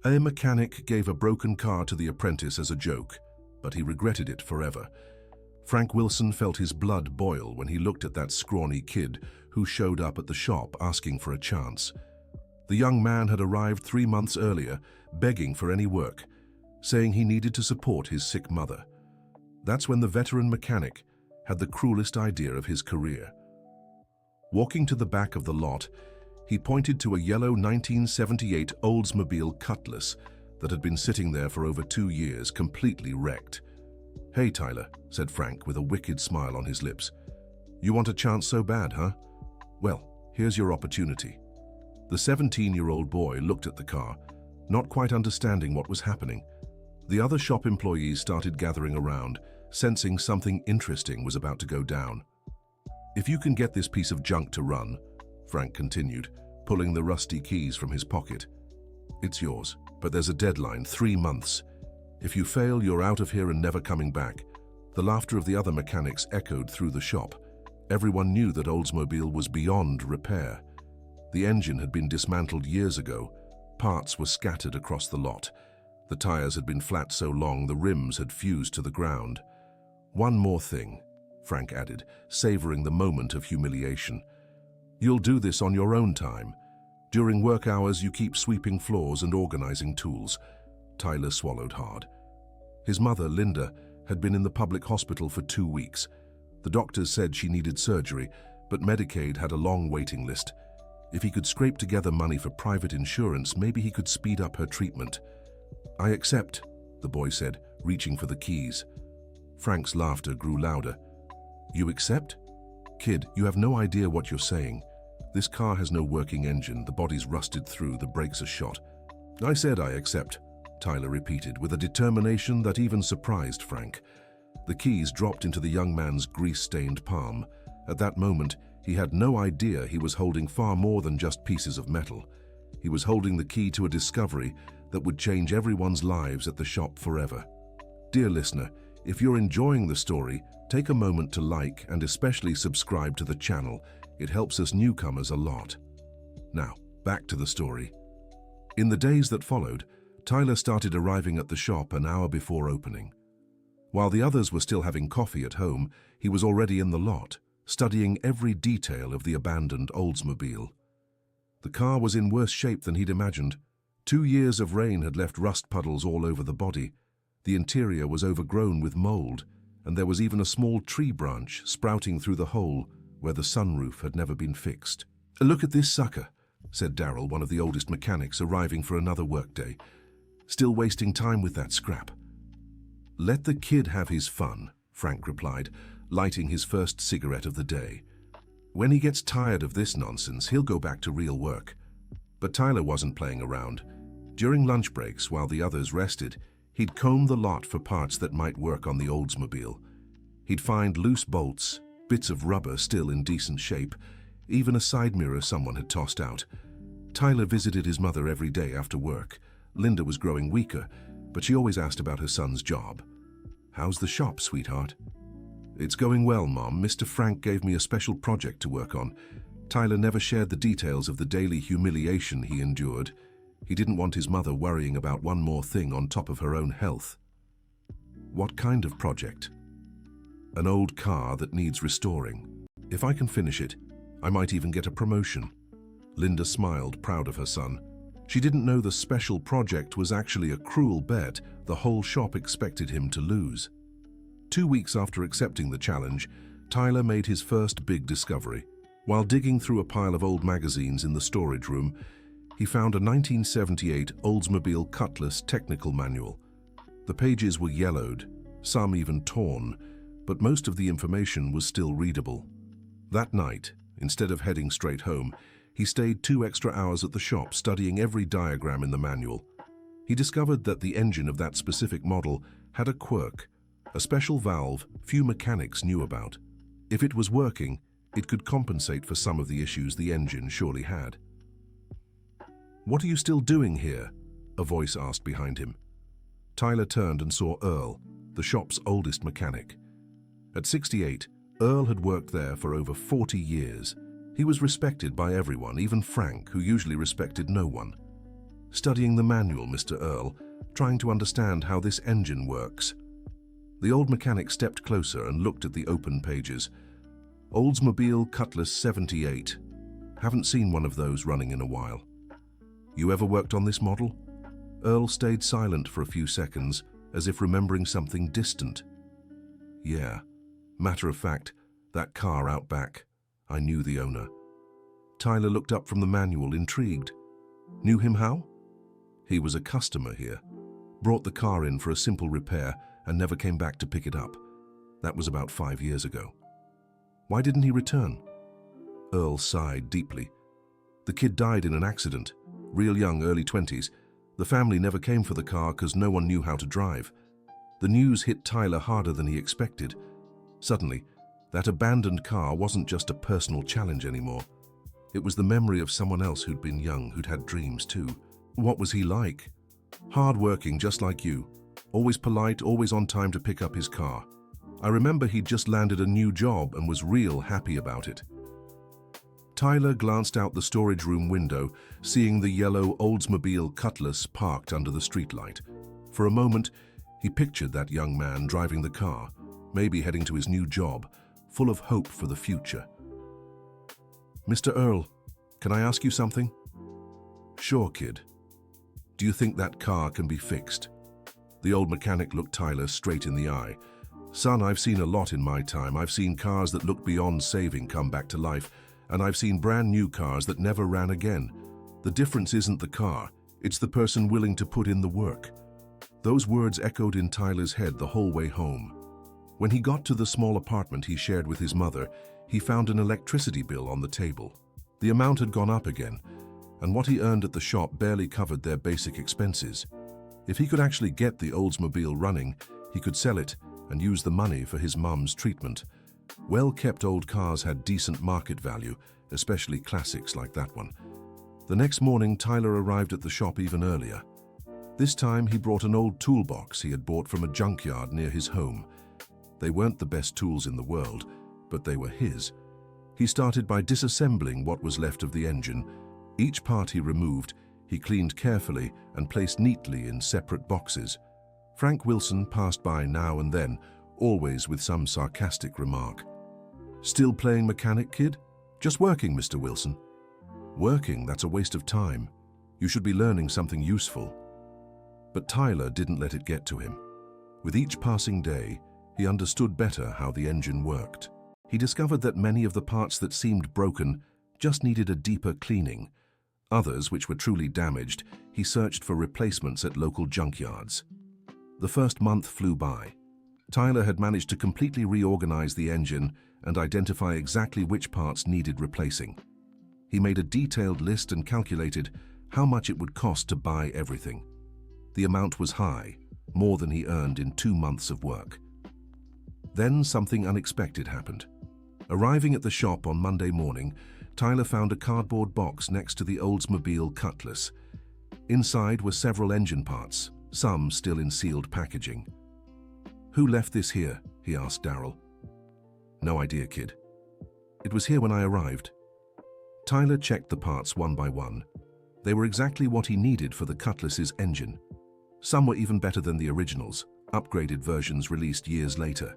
A mechanic gave a broken car to the apprentice as a joke, but he regretted it forever. Frank Wilson felt his blood boil when he looked at that scrawny kid who showed up at the shop asking for a chance. The young man had arrived 3 months earlier, begging for any work, saying he needed to support his sick mother. That's when the veteran mechanic had the cruelest idea of his career. Walking to the back of the lot, he pointed to a yellow 1978 Oldsmobile Cutlass that had been sitting there for over 2 years, completely wrecked. "Hey, Tyler," said Frank with a wicked smile on his lips. "You want a chance so bad, huh? Well, here's your opportunity." The 17-year-old boy looked at the car, not quite understanding what was happening. The other shop employees started gathering around, sensing something interesting was about to go down. "If you can get this piece of junk to run," Frank continued, pulling the rusty keys from his pocket, "it's yours, but there's a deadline, 3 months. If you fail, you're out of here and never coming back." The laughter of the other mechanics echoed through the shop. Everyone knew that Oldsmobile was beyond repair. The engine had been dismantled years ago. Parts were scattered across the lot. The tires had been flat so long the rims had fused to the ground. "One more thing," Frank added, savoring the moment of humiliation. "You'll do this on your own time. During work hours, you keep sweeping floors and organizing tools." Tyler swallowed hard. His mother, Linda, had been in the public hospital for 2 weeks. The doctors said she needed surgery, but Medicaid had a long waiting list. If he could scrape together money for private insurance, maybe he could speed up her treatment. "I accept," the boy said, reaching for the keys. Frank's laughter grew louder. "You accept? Kid, you have no idea what you're saying. This car has no working engine, the body's rusted through, the brakes are shot." "I said I accept," Tyler repeated, with a determination that even surprised Frank. The keys dropped into the young man's grease-stained palm. At that moment, he had no idea he was holding far more than just pieces of metal. He was holding the key to a discovery that would change everyone's lives at the shop forever. Dear listener, if you're enjoying the story, take a moment to like and especially subscribe to the channel. It helps us newcomers a lot. Now, back to the story. In the days that followed, Tyler started arriving at the shop an hour before opening. While the others were still having coffee at home, he was already in the lot, studying every detail of the abandoned Oldsmobile. The car was in worse shape than he'd imagined. 2 years of rain had left rust puddles all over the body. The interior was overgrown with mold, and there was even a small tree branch sprouting through the hole where the sunroof had never been fixed. "Look at this sucker," said Darrell, one of the oldest mechanics arriving for another workday. "Still wasting time with that scrap." "Let the kid have his fun," Frank replied, lighting his first cigarette of the day. "When he gets tired of this nonsense, he'll go back to real work." But Tyler wasn't playing around. During lunch breaks, while the others rested, he'd comb the lot for parts that might work on the Oldsmobile. He'd find loose bolts, bits of rubber still in decent shape, even a side mirror someone had tossed out. Tyler visited his mother every day after work. Linda was growing weaker, but she always asked about her son's job. "How's the shop, sweetheart?" "It's going well, Mom. Mr. Frank gave me a special project to work on." Tyler never shared the details of the daily humiliation he endured. He didn't want his mother worrying about one more thing on top of her own health. "What kind of project?" "An old car that needs restoring. If I can finish it, I might even get a promotion." Linda smiled, proud of her son. She didn't know the special project was actually a cruel bet the whole shop expected him to lose. 2 weeks after accepting the challenge, Tyler made his first big discovery. While digging through a pile of old magazines in the storage room, he found a 1978 Oldsmobile Cutlass technical manual. The pages were yellowed, some even torn, but most of the information was still readable. That night, instead of heading straight home, he stayed 2 extra hours at the shop studying every diagram in the manual. He discovered that the engine of that specific model had a quirk, a special valve few mechanics knew about. If it was working, it could compensate for some of the issues the engine surely had. "What are you still doing here?" a voice asked behind him. Tyler turned and saw Earl, the shop's oldest mechanic. At 68, Earl had worked there for over 40 years. He was respected by everyone, even Frank, who usually respected no one. Studying the manual, Mr. Earl, trying to understand how this engine works. The old mechanic stepped closer and looked at the open pages. Oldsmobile Cutlass 78. Haven't seen one of those running in a while. You ever worked on this model? Earl stayed silent for a few seconds, as if remembering something distant. Yeah. Matter of fact, that car out back. I knew the owner. Tyler looked up from the manual, intrigued. Knew him how? He was a customer here. Brought the car in for a simple repair and never came back to pick it up. That was about 5 years ago. Why didn't he return? Earl sighed deeply. The kid died in an accident, real young, early 20s. The family never came for the car because no one knew how to drive. The news hit Tyler harder than he expected. Suddenly, that abandoned car wasn't just a personal challenge anymore. It was the memory of someone else who'd been young, who'd had dreams too. What was he like? Hard-working, just like you. Always polite, always on time to pick up his car. I remember he'd just landed a new job and was real happy about it. Tyler glanced out the storage room window, seeing the yellow Oldsmobile Cutlass parked under the streetlight. For a moment, he pictured that young man driving the car, maybe heading to his new job, full of hope for the future. Mr. Earl, can I ask you something? Sure, kid. Do you think that car can be fixed? The old mechanic looked Tyler straight in the eye. Son, I've seen a lot in my time. I've seen cars that looked beyond saving come back to life, and I've seen brand new cars that never ran again. The difference isn't the car, it's the person willing to put in the work. Those words echoed in Tyler's head the whole way home. When he got to the small apartment he shared with his mother, he found an electricity bill on the table. The amount had gone up again, and what he earned at the shop barely covered their basic expenses. If he could actually get the Oldsmobile running, he could sell it and use the money for his mum's treatment. Well-kept old cars had decent market value, especially classics like that one. The next morning, Tyler arrived at the shop even earlier. This time, he brought an old toolbox he had bought from a junkyard near his home. They weren't the best tools in the world, but they were his. He started by disassembling what was left of the engine. Each part he removed, he cleaned carefully and placed neatly in separate boxes. Frank Wilson passed by now and then, always with some sarcastic remark. Still playing mechanic, kid? Just working, Mr. Wilson. Working, that's a waste of time. You should be learning something useful. But Tyler didn't let it get to him. With each passing day, he understood better how the engine worked. He discovered that many of the parts that seemed broken just needed a deeper cleaning. Others, which were truly damaged, he searched for replacements at local junkyards. The first month flew by. Tyler had managed to completely reorganize the engine and identify exactly which parts needed replacing. He made a detailed list and calculated how much it would cost to buy everything. The amount was high, more than he earned in 2 months of work. Then something unexpected happened. Arriving at the shop on Monday morning, Tyler found a cardboard box next to the Oldsmobile Cutlass. Inside were several engine parts, some still in sealed packaging. "Who left this here?" he asked Darryl. "No idea, kid. It was here when I arrived." Tyler checked the parts one by one. They were exactly what he needed for the Cutlass's engine. Some were even better than the originals, upgraded versions released years later.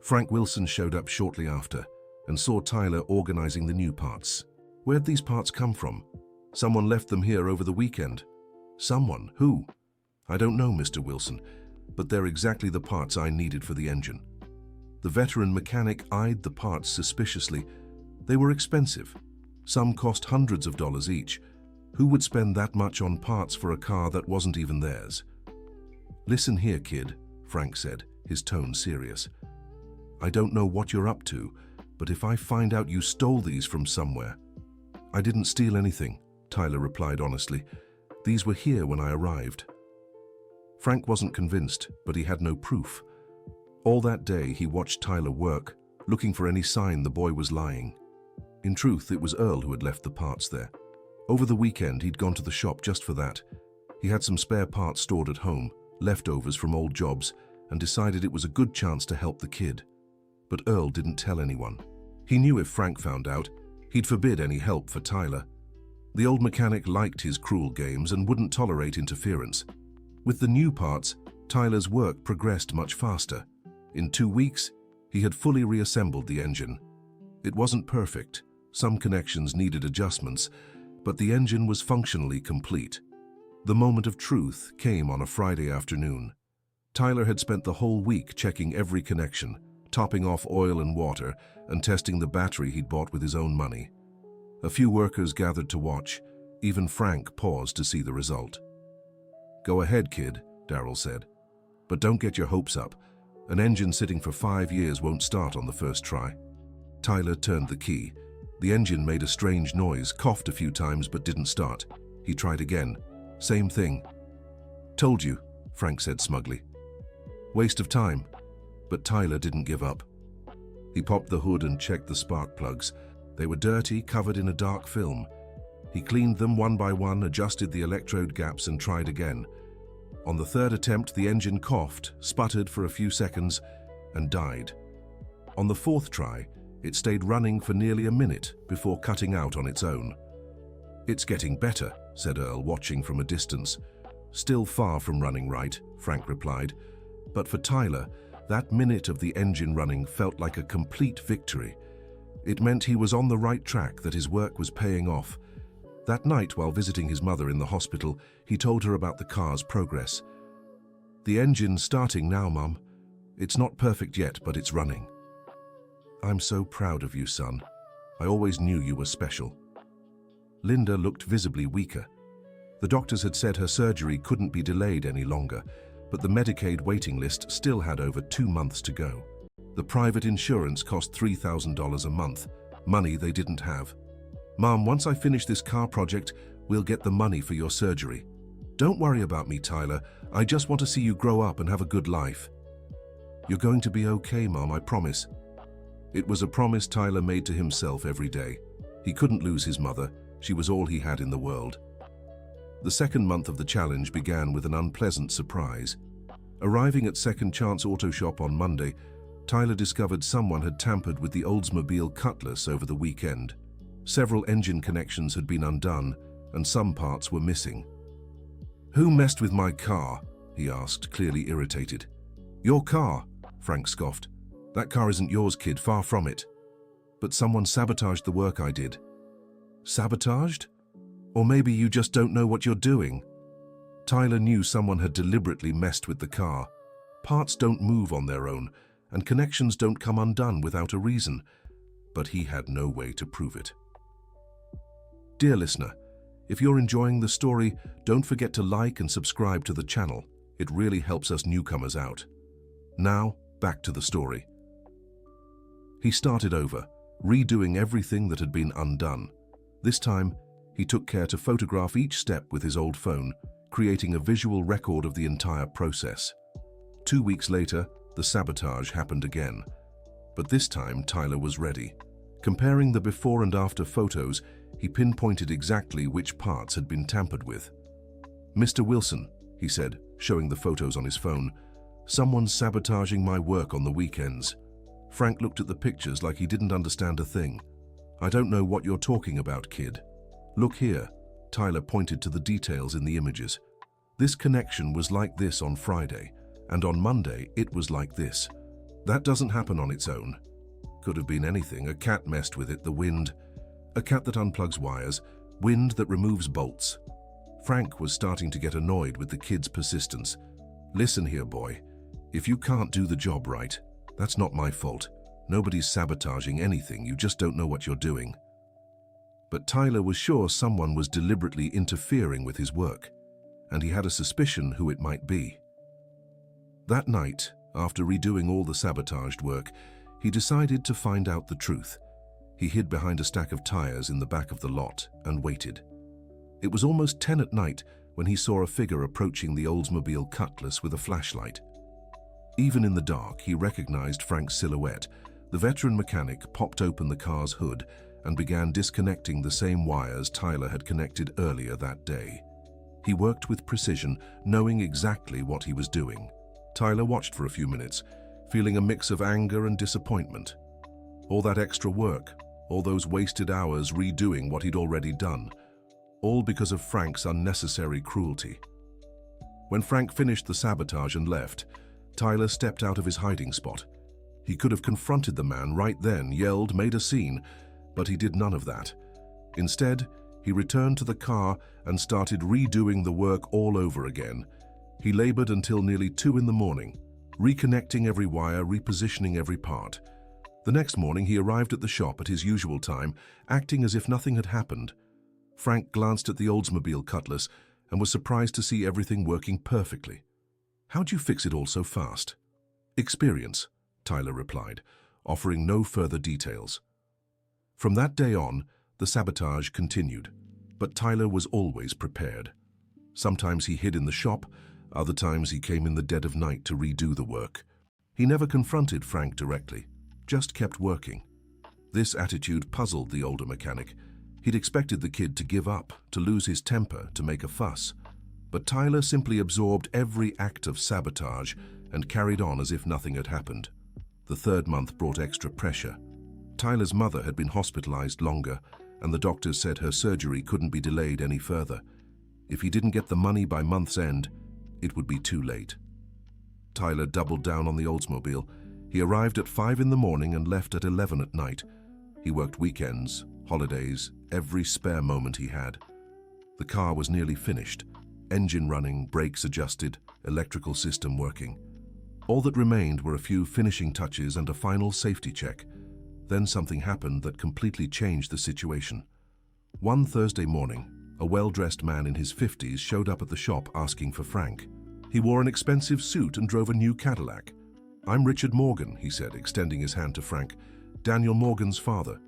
Frank Wilson showed up shortly after and saw Tyler organizing the new parts. "Where'd these parts come from? Someone left them here over the weekend." "Someone? Who?" "I don't know, Mr. Wilson, but they're exactly the parts I needed for the engine." The veteran mechanic eyed the parts suspiciously. They were expensive. Some cost hundreds of dollars each. Who would spend that much on parts for a car that wasn't even theirs? "Listen here, kid," Frank said, his tone serious. "I don't know what you're up to, but if I find out you stole these from somewhere—" "I didn't steal anything," Tyler replied honestly. "These were here when I arrived." Frank wasn't convinced, but he had no proof. All that day he watched Tyler work, looking for any sign the boy was lying. In truth, it was Earl who had left the parts there. Over the weekend, he'd gone to the shop just for that. He had some spare parts stored at home, leftovers from old jobs, and decided it was a good chance to help the kid. But Earl didn't tell anyone. He knew if Frank found out, he'd forbid any help for Tyler. The old mechanic liked his cruel games and wouldn't tolerate interference. With the new parts, Tyler's work progressed much faster. In 2 weeks, he had fully reassembled the engine. It wasn't perfect. Some connections needed adjustments, but the engine was functionally complete. The moment of truth came on a Friday afternoon. Tyler had spent the whole week checking every connection, topping off oil and water, and testing the battery he'd bought with his own money. A few workers gathered to watch. Even Frank paused to see the result. "Go ahead, kid," Darrell said. "But don't get your hopes up. An engine sitting for 5 years won't start on the first try." Tyler turned the key. The engine made a strange noise, coughed a few times but didn't start. He tried again. Same thing. "Told you," Frank said smugly. "Waste of time." But Tyler didn't give up. He popped the hood and checked the spark plugs. They were dirty, covered in a dark film. He cleaned them one by one, adjusted the electrode gaps and tried again. On the third attempt, the engine coughed, sputtered for a few seconds, and died. On the fourth try, it stayed running for nearly a minute before cutting out on its own. "It's getting better," said Earl, watching from a distance. "Still far from running right," Frank replied. But for Tyler, that minute of the engine running felt like a complete victory. It meant he was on the right track, that his work was paying off. That night, while visiting his mother in the hospital, he told her about the car's progress. "The engine's starting now, Mum. It's not perfect yet, but it's running." "I'm so proud of you, son. I always knew you were special." Linda looked visibly weaker. The doctors had said her surgery couldn't be delayed any longer, but the Medicaid waiting list still had over 2 months to go. The private insurance cost $3,000 a month, money they didn't have. "Mom, once I finish this car project, we'll get the money for your surgery. Don't worry about me, Tyler. I just want to see you grow up and have a good life." "You're going to be okay, Mom, I promise." It was a promise Tyler made to himself every day. He couldn't lose his mother. She was all he had in the world. The second month of the challenge began with an unpleasant surprise. Arriving at Second Chance Auto Shop on Monday, Tyler discovered someone had tampered with the Oldsmobile Cutlass over the weekend. Several engine connections had been undone, and some parts were missing. "Who messed with my car?" he asked, clearly irritated. "Your car," Frank scoffed. "That car isn't yours, kid, far from it." "But someone sabotaged the work I did." "Sabotaged? Or maybe you just don't know what you're doing." Tyler knew someone had deliberately messed with the car. Parts don't move on their own, and connections don't come undone without a reason. But he had no way to prove it. Dear listener, if you're enjoying the story, don't forget to like and subscribe to the channel. It really helps us newcomers out. Now, back to the story. He started over, redoing everything that had been undone. This time, he took care to photograph each step with his old phone, creating a visual record of the entire process. 2 weeks later, the sabotage happened again. But this time, Tyler was ready. Comparing the before and after photos, he pinpointed exactly which parts had been tampered with. "Mr. Wilson," he said, showing the photos on his phone, "someone's sabotaging my work on the weekends." Frank looked at the pictures like he didn't understand a thing. "I don't know what you're talking about, kid." "Look here." Tyler pointed to the details in the images. "This connection was like this on Friday, and on Monday it was like this. That doesn't happen on its own. Could have been anything. A cat messed with it, the wind. A cat that unplugs wires, wind that removes bolts." Frank was starting to get annoyed with the kid's persistence. "Listen here, boy. If you can't do the job right, that's not my fault. Nobody's sabotaging anything, you just don't know what you're doing." But Tyler was sure someone was deliberately interfering with his work, and he had a suspicion who it might be. That night, after redoing all the sabotaged work, he decided to find out the truth. He hid behind a stack of tires in the back of the lot and waited. It was almost 10 at night when he saw a figure approaching the Oldsmobile Cutlass with a flashlight. Even in the dark, he recognized Frank's silhouette. The veteran mechanic popped open the car's hood and began disconnecting the same wires Tyler had connected earlier that day. He worked with precision, knowing exactly what he was doing. Tyler watched for a few minutes, feeling a mix of anger and disappointment. All that extra work, all those wasted hours redoing what he'd already done. all because of Frank's unnecessary cruelty. When Frank finished the sabotage and left, Tyler stepped out of his hiding spot. He could have confronted the man right then, yelled, made a scene, but he did none of that. Instead, he returned to the car and started redoing the work all over again. He labored until nearly 2 in the morning, reconnecting every wire, repositioning every part. The next morning, he arrived at the shop at his usual time, acting as if nothing had happened. Frank glanced at the Oldsmobile Cutlass and was surprised to see everything working perfectly. "How'd you fix it all so fast?" "Experience," Tyler replied, offering no further details. From that day on, the sabotage continued, but Tyler was always prepared. Sometimes he hid in the shop, other times he came in the dead of night to redo the work. He never confronted Frank directly, just kept working. This attitude puzzled the older mechanic. He'd expected the kid to give up, to lose his temper, to make a fuss. But Tyler simply absorbed every act of sabotage and carried on as if nothing had happened. The 3rd month brought extra pressure. Tyler's mother had been hospitalized longer, and the doctors said her surgery couldn't be delayed any further. If he didn't get the money by month's end, it would be too late. Tyler doubled down on the Oldsmobile. He arrived at 5 in the morning and left at 11 at night. He worked weekends, holidays, every spare moment he had. The car was nearly finished, engine running, brakes adjusted, electrical system working. All that remained were a few finishing touches and a final safety check. Then something happened that completely changed the situation. One Thursday morning, a well-dressed man in his 50s showed up at the shop asking for Frank. He wore an expensive suit and drove a new Cadillac. "I'm Richard Morgan," he said, extending his hand to Frank, "Daniel Morgan's father."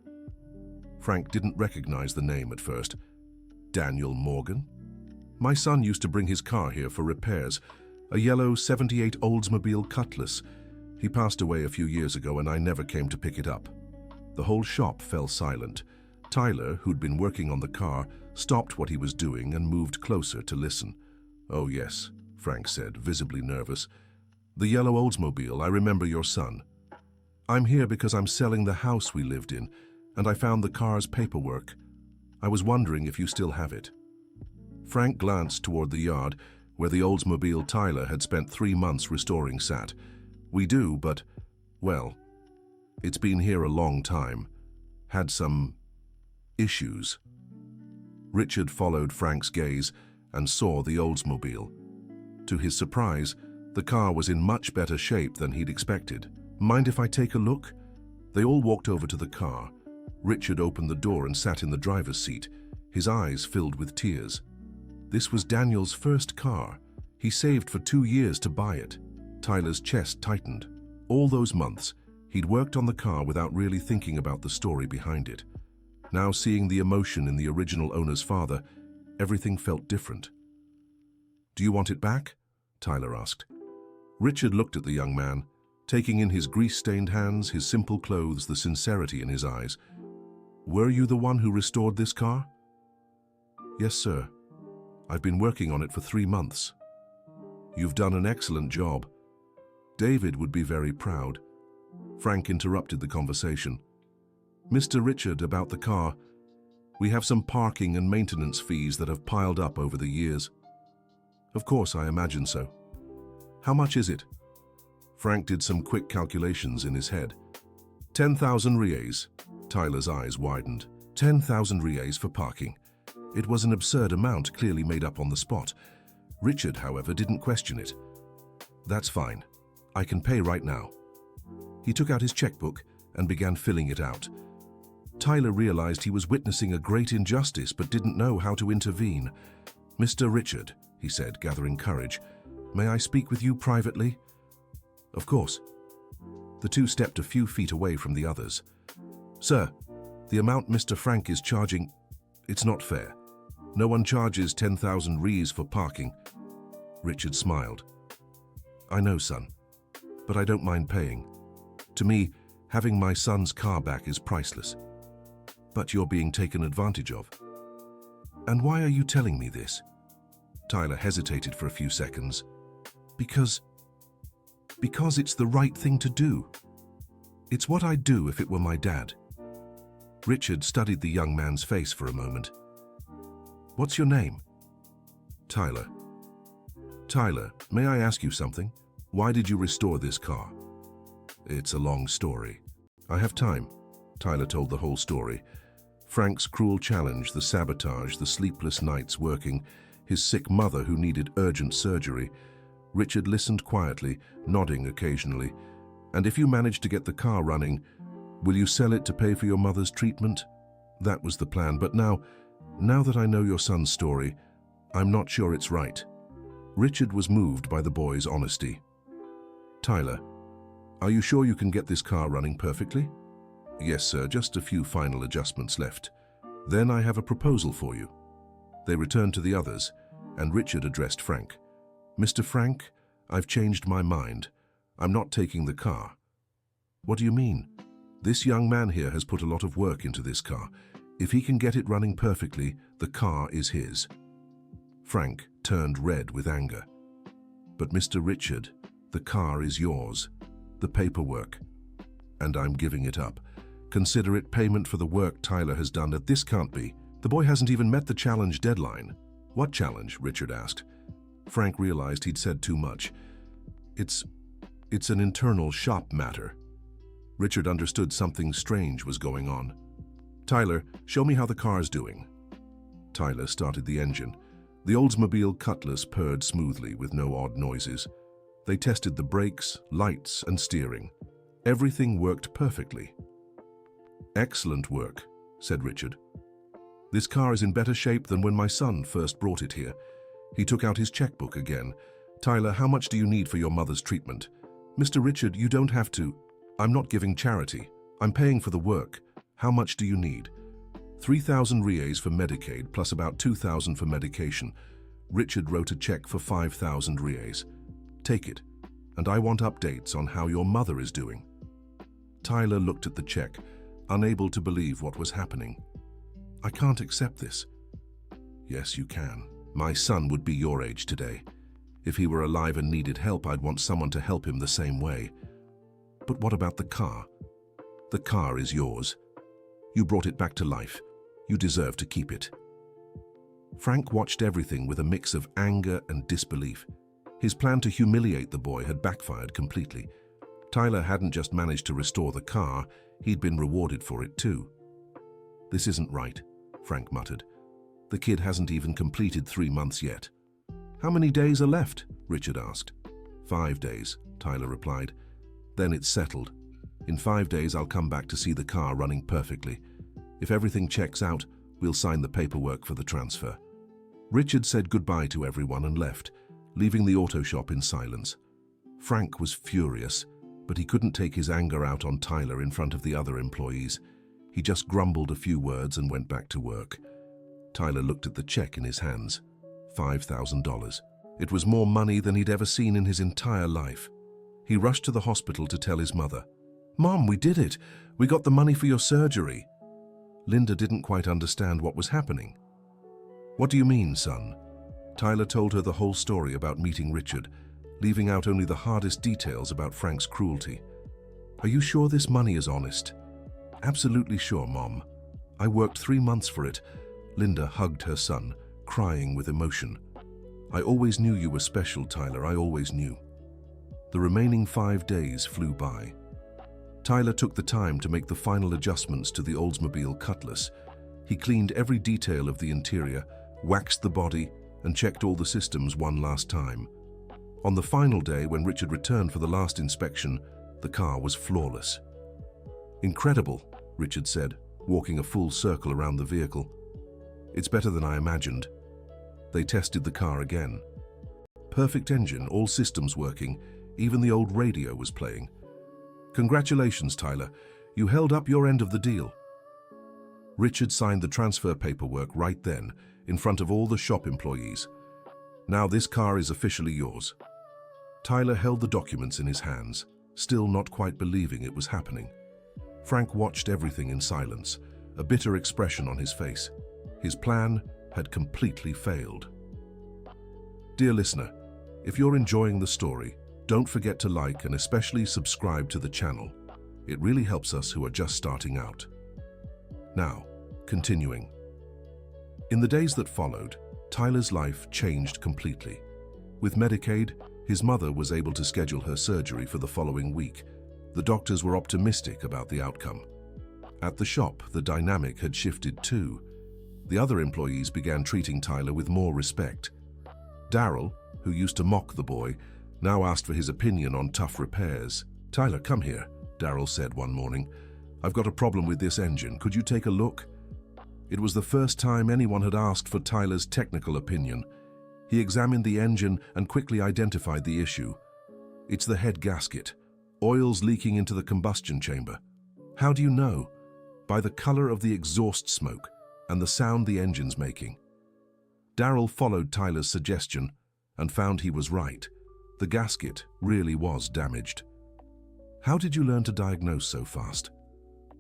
Frank didn't recognize the name at first. "Daniel Morgan? My son used to bring his car here for repairs, a yellow '78 Oldsmobile Cutlass. He passed away a few years ago and I never came to pick it up." The whole shop fell silent. Tyler, who'd been working on the car, stopped what he was doing and moved closer to listen. "Oh yes," Frank said, visibly nervous. "The yellow Oldsmobile, I remember your son. I'm here because I'm selling the house we lived in, and I found the car's paperwork. I was wondering if you still have it." Frank glanced toward the yard, where the Oldsmobile Tyler had spent 3 months restoring sat. "We do, but, well, it's been here a long time. Had some issues." Richard followed Frank's gaze and saw the Oldsmobile. To his surprise, the car was in much better shape than he'd expected. "Mind if I take a look?" They all walked over to the car. Richard opened the door and sat in the driver's seat, his eyes filled with tears. This was Daniel's first car. He saved for 2 years to buy it. Tyler's chest tightened. All those months, he'd worked on the car without really thinking about the story behind it. Now seeing the emotion in the original owner's father, everything felt different. "Do you want it back?" Tyler asked. Richard looked at the young man, taking in his grease-stained hands, his simple clothes, the sincerity in his eyes. "Were you the one who restored this car?" "Yes, sir. I've been working on it for 3 months." "You've done an excellent job. David would be very proud." Frank interrupted the conversation. "Mr. Richard, about the car. We have some parking and maintenance fees that have piled up over the years." "Of course, I imagine so. How much is it?" Frank did some quick calculations in his head. 10,000 reais. Tyler's eyes widened. 10,000 reais for parking. It was an absurd amount, clearly made up on the spot. Richard, however, didn't question it. "That's fine. I can pay right now." He took out his checkbook and began filling it out. Tyler realized he was witnessing a great injustice but didn't know how to intervene. "Mr. Richard," he said, gathering courage, "may I speak with you privately?" "Of course." The two stepped a few feet away from the others. "Sir, the amount Mr. Frank is charging, it's not fair. No one charges 10,000 reais for parking." Richard smiled. "I know, son, but I don't mind paying. To me, having my son's car back is priceless. But you're being taken advantage of." "And why are you telling me this?" Tyler hesitated for a few seconds. Because it's the right thing to do. It's what I'd do if it were my dad." Richard studied the young man's face for a moment. What's your name? Tyler. Tyler, may I ask you something? Why did you restore this car? It's a long story. I have time. Tyler told the whole story. Frank's cruel challenge, the sabotage, the sleepless nights working, his sick mother who needed urgent surgery. Richard listened quietly, nodding occasionally. And if you manage to get the car running, will you sell it to pay for your mother's treatment? That was the plan, but now that I know your son's story, I'm not sure it's right. Richard was moved by the boy's honesty. Tyler, are you sure you can get this car running perfectly? Yes, sir, just a few final adjustments left. Then I have a proposal for you. They returned to the others, and Richard addressed Frank. Mr. Frank, I've changed my mind. I'm not taking the car. What do you mean? This young man here has put a lot of work into this car. If he can get it running perfectly, the car is his. Frank turned red with anger. But Mr. Richard, the car is yours. The paperwork. And I'm giving it up. Consider it payment for the work Tyler has done. This can't be. The boy hasn't even met the challenge deadline. What challenge? Richard asked. Frank realized he'd said too much. It's an internal shop matter. Richard understood something strange was going on. Tyler, show me how the car's doing. Tyler started the engine. The Oldsmobile Cutlass purred smoothly with no odd noises. They tested the brakes, lights, and steering. Everything worked perfectly. Excellent work, said Richard. This car is in better shape than when my son first brought it here. He took out his checkbook again. Tyler, how much do you need for your mother's treatment? Mr. Richard, you don't have to. I'm not giving charity. I'm paying for the work. How much do you need? 3,000 reais for Medicaid, plus about 2,000 for medication. Richard wrote a check for 5,000 reais. Take it, and I want updates on how your mother is doing. Tyler looked at the check, unable to believe what was happening. I can't accept this. Yes, you can. My son would be your age today. If he were alive and needed help, I'd want someone to help him the same way. But what about the car? The car is yours. You brought it back to life. You deserve to keep it. Frank watched everything with a mix of anger and disbelief. His plan to humiliate the boy had backfired completely. Tyler hadn't just managed to restore the car, he'd been rewarded for it too. This isn't right, Frank muttered. The kid hasn't even completed 3 months yet. How many days are left? Richard asked. 5 days, Tyler replied. Then it's settled. In 5 days I'll come back to see the car running perfectly. If everything checks out, we'll sign the paperwork for the transfer. Richard said goodbye to everyone and left, leaving the auto shop in silence. Frank was furious, but he couldn't take his anger out on Tyler in front of the other employees. He just grumbled a few words and went back to work. Tyler looked at the check in his hands. $5,000. It was more money than he'd ever seen in his entire life. He rushed to the hospital to tell his mother. Mom, we did it. We got the money for your surgery. Linda didn't quite understand what was happening. What do you mean, son? Tyler told her the whole story about meeting Richard, leaving out only the hardest details about Frank's cruelty. Are you sure this money is honest? Absolutely sure, Mom. I worked 3 months for it. Linda hugged her son, crying with emotion. I always knew you were special, Tyler. I always knew. The remaining 5 days flew by. Tyler took the time to make the final adjustments to the Oldsmobile Cutlass. He cleaned every detail of the interior, waxed the body, and checked all the systems one last time. On the final day, when Richard returned for the last inspection, the car was flawless. Incredible, Richard said, walking a full circle around the vehicle. It's better than I imagined. They tested the car again. Perfect engine, all systems working, even the old radio was playing. Congratulations, Tyler. You held up your end of the deal. Richard signed the transfer paperwork right then, in front of all the shop employees. Now this car is officially yours. Tyler held the documents in his hands, still not quite believing it was happening. Frank watched everything in silence, a bitter expression on his face. His plan had completely failed. Dear listener, if you're enjoying the story, don't forget to like and especially subscribe to the channel. It really helps us who are just starting out. Now, continuing. In the days that followed, Tyler's life changed completely. With Medicaid, his mother was able to schedule her surgery for the following week. The doctors were optimistic about the outcome. At the shop, the dynamic had shifted too. The other employees began treating Tyler with more respect. Daryl, who used to mock the boy, now asked for his opinion on tough repairs. "Tyler, come here," Daryl said one morning. "I've got a problem with this engine. Could you take a look?" It was the first time anyone had asked for Tyler's technical opinion. He examined the engine and quickly identified the issue. "It's the head gasket. Oil's leaking into the combustion chamber." "How do you know?" "By the color of the exhaust smoke and the sound the engine's making." Daryl followed Tyler's suggestion and found he was right. The gasket really was damaged. "How did you learn to diagnose so fast?"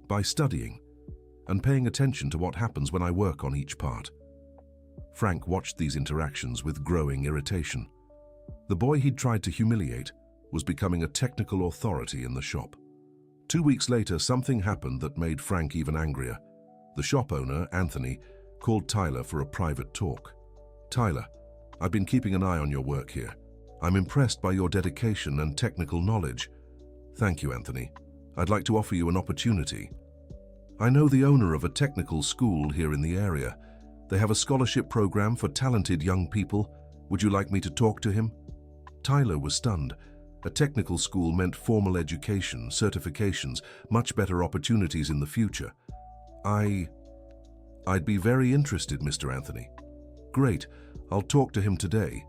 "By studying and paying attention to what happens when I work on each part." Frank watched these interactions with growing irritation. The boy he'd tried to humiliate was becoming a technical authority in the shop. 2 weeks later, something happened that made Frank even angrier. The shop owner, Anthony, called Tyler for a private talk. "Tyler, I've been keeping an eye on your work here. I'm impressed by your dedication and technical knowledge." "Thank you, Anthony. I'd like to offer you an opportunity. I know the owner of a technical school here in the area. They have a scholarship program for talented young people. Would you like me to talk to him?" Tyler was stunned. A technical school meant formal education, certifications, much better opportunities in the future. I'd be very interested, Mr. Anthony." "Great. I'll talk to him today."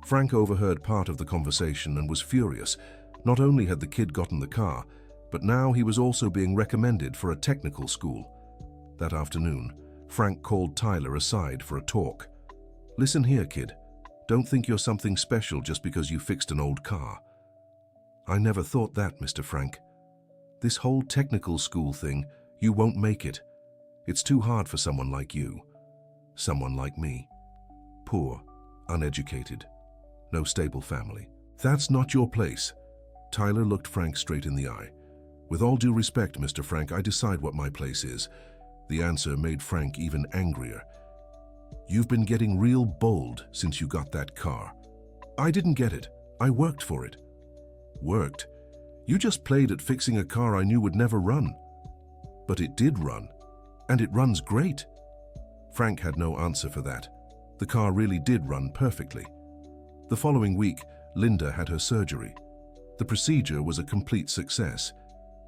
Frank overheard part of the conversation and was furious. Not only had the kid gotten the car, but now he was also being recommended for a technical school. That afternoon, Frank called Tyler aside for a talk. "Listen here, kid. Don't think you're something special just because you fixed an old car." "I never thought that, Mr. Frank. This whole technical school thing, you won't make it. It's too hard for someone like you. Someone like me. Poor, uneducated, no stable family. That's not your place." Tyler looked Frank straight in the eye. "With all due respect, Mr. Frank, I decide what my place is." The answer made Frank even angrier. "You've been getting real bold since you got that car." "I didn't get it. I worked for it." "Worked? You just played at fixing a car I knew would never run." "But it did run, and it runs great." Frank had no answer for that. The car really did run perfectly. The following week, Linda had her surgery. The procedure was a complete success.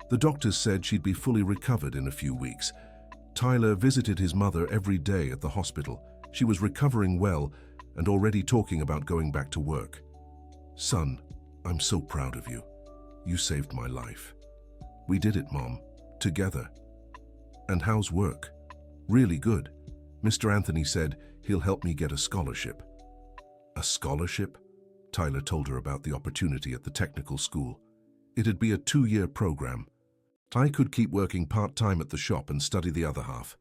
The doctors said she'd be fully recovered in a few weeks. Tyler visited his mother every day at the hospital. She was recovering well and already talking about going back to work. "Son, I'm so proud of you. You saved my life." "We did it, Mom. Together." "And how's work?" "Really good. Mr. Anthony said he'll help me get a scholarship." "A scholarship?" Tyler told her about the opportunity at the technical school. It'd be a 2-year program. I could keep working part-time at the shop and study the other half.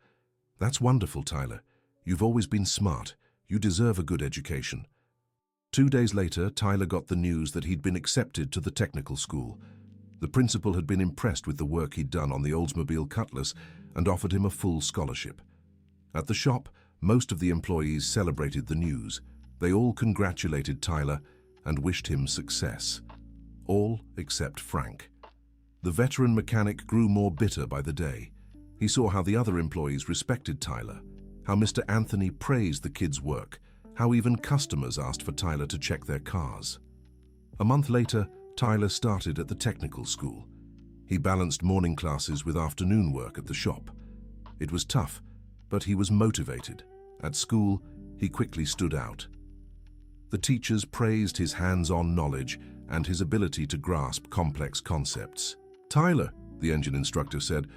"That's wonderful, Tyler. You've always been smart. You deserve a good education." 2 days later, Tyler got the news that he'd been accepted to the technical school. The principal had been impressed with the work he'd done on the Oldsmobile Cutlass and offered him a full scholarship. At the shop, most of the employees celebrated the news. They all congratulated Tyler and wished him success. All except Frank. The veteran mechanic grew more bitter by the day. He saw how the other employees respected Tyler, how Mr. Anthony praised the kid's work, how even customers asked for Tyler to check their cars. A month later, Tyler started at the technical school. He balanced morning classes with afternoon work at the shop. It was tough, but he was motivated. At school, he quickly stood out. The teachers praised his hands-on knowledge and his ability to grasp complex concepts. "Tyler," the engine instructor said,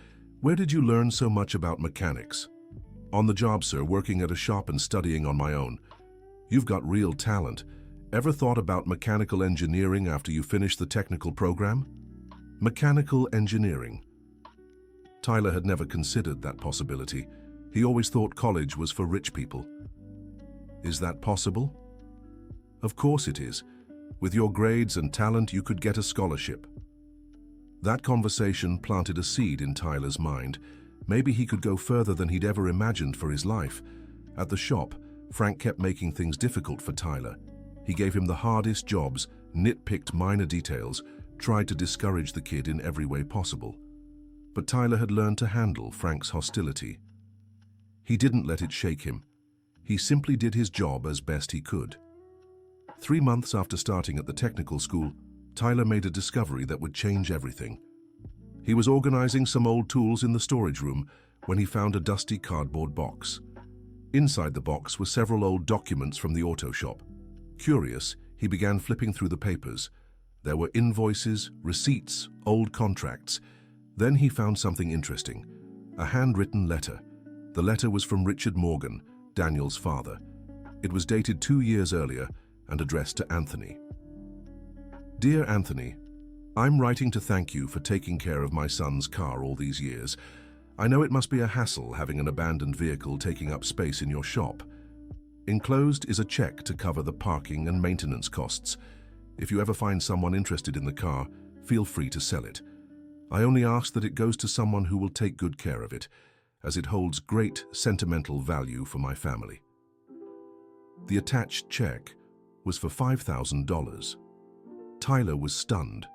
"where did you learn so much about mechanics?" "On the job, sir, working at a shop and studying on my own." "You've got real talent. Ever thought about mechanical engineering after you finished the technical program?" Mechanical engineering. Tyler had never considered that possibility. He always thought college was for rich people. "Is that possible?" "Of course it is. With your grades and talent, you could get a scholarship." That conversation planted a seed in Tyler's mind. Maybe he could go further than he'd ever imagined for his life. At the shop, Frank kept making things difficult for Tyler. He gave him the hardest jobs, nitpicked minor details, tried to discourage the kid in every way possible. But Tyler had learned to handle Frank's hostility. He didn't let it shake him. He simply did his job as best he could. 3 months after starting at the technical school, Tyler made a discovery that would change everything. He was organizing some old tools in the storage room when he found a dusty cardboard box. Inside the box were several old documents from the auto shop. Curious, he began flipping through the papers. There were invoices, receipts, old contracts. Then he found something interesting, a handwritten letter. The letter was from Richard Morgan, Daniel's father. It was dated 2 years earlier and addressed to Anthony. Dear Anthony, I'm writing to thank you for taking care of my son's car all these years. I know it must be a hassle having an abandoned vehicle taking up space in your shop. Enclosed is a check to cover the parking and maintenance costs. If you ever find someone interested in the car, feel free to sell it. I only ask that it goes to someone who will take good care of it, as it holds great sentimental value for my family. The attached check was for $5,000. Tyler was stunned.